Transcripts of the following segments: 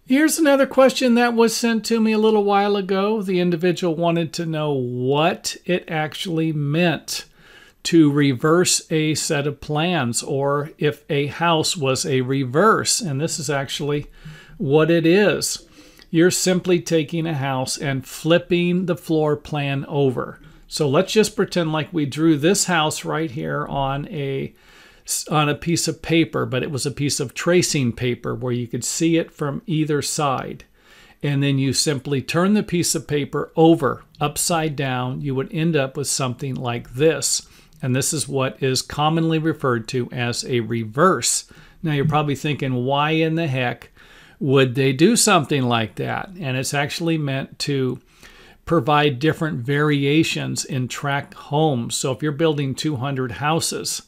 Here's another question that was sent to me a little while ago. The individual wanted to know what it actually meant to reverse a set of plans, or if a house was a reverse. And this is actually what it is. You're simply taking a house and flipping the floor plan over. So let's just pretend like we drew this house right here on a piece of paper, but it was a piece of tracing paper where you could see it from either side. And then you simply turn the piece of paper over, upside down. You would end up with something like this. And this is what is commonly referred to as a reverse. Now you're probably thinking, why in the heck would they do something like that? And it's actually meant to provide different variations in tract homes. So if you're building 200 houses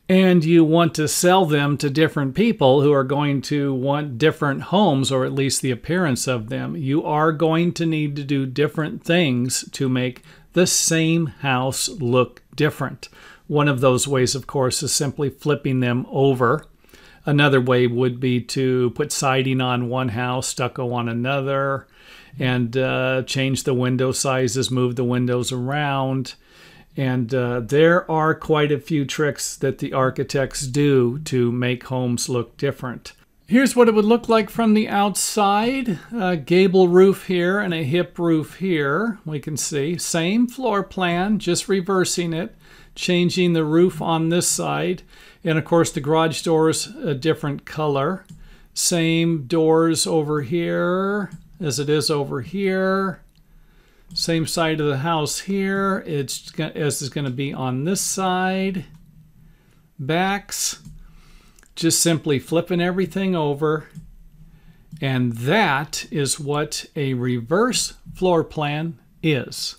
and you want to sell them to different people who are going to want different homes, or at least the appearance of them, you are going to need to do different things to make the same house look different. One of those ways, of course, is simply flipping them over. Another way would be to put siding on one house, stucco on another, and change the window sizes, move the windows around. And there are quite a few tricks that the architects do to make homes look different. Here's what it would look like from the outside. A gable roof here and a hip roof here. We can see same floor plan, just reversing it, changing the roof on this side. And of course the garage door's a different color. Same doors over here as it is over here. Same side of the house here as is going to be on this side. Backs. Just simply flipping everything over. And that is what a reverse floor plan is.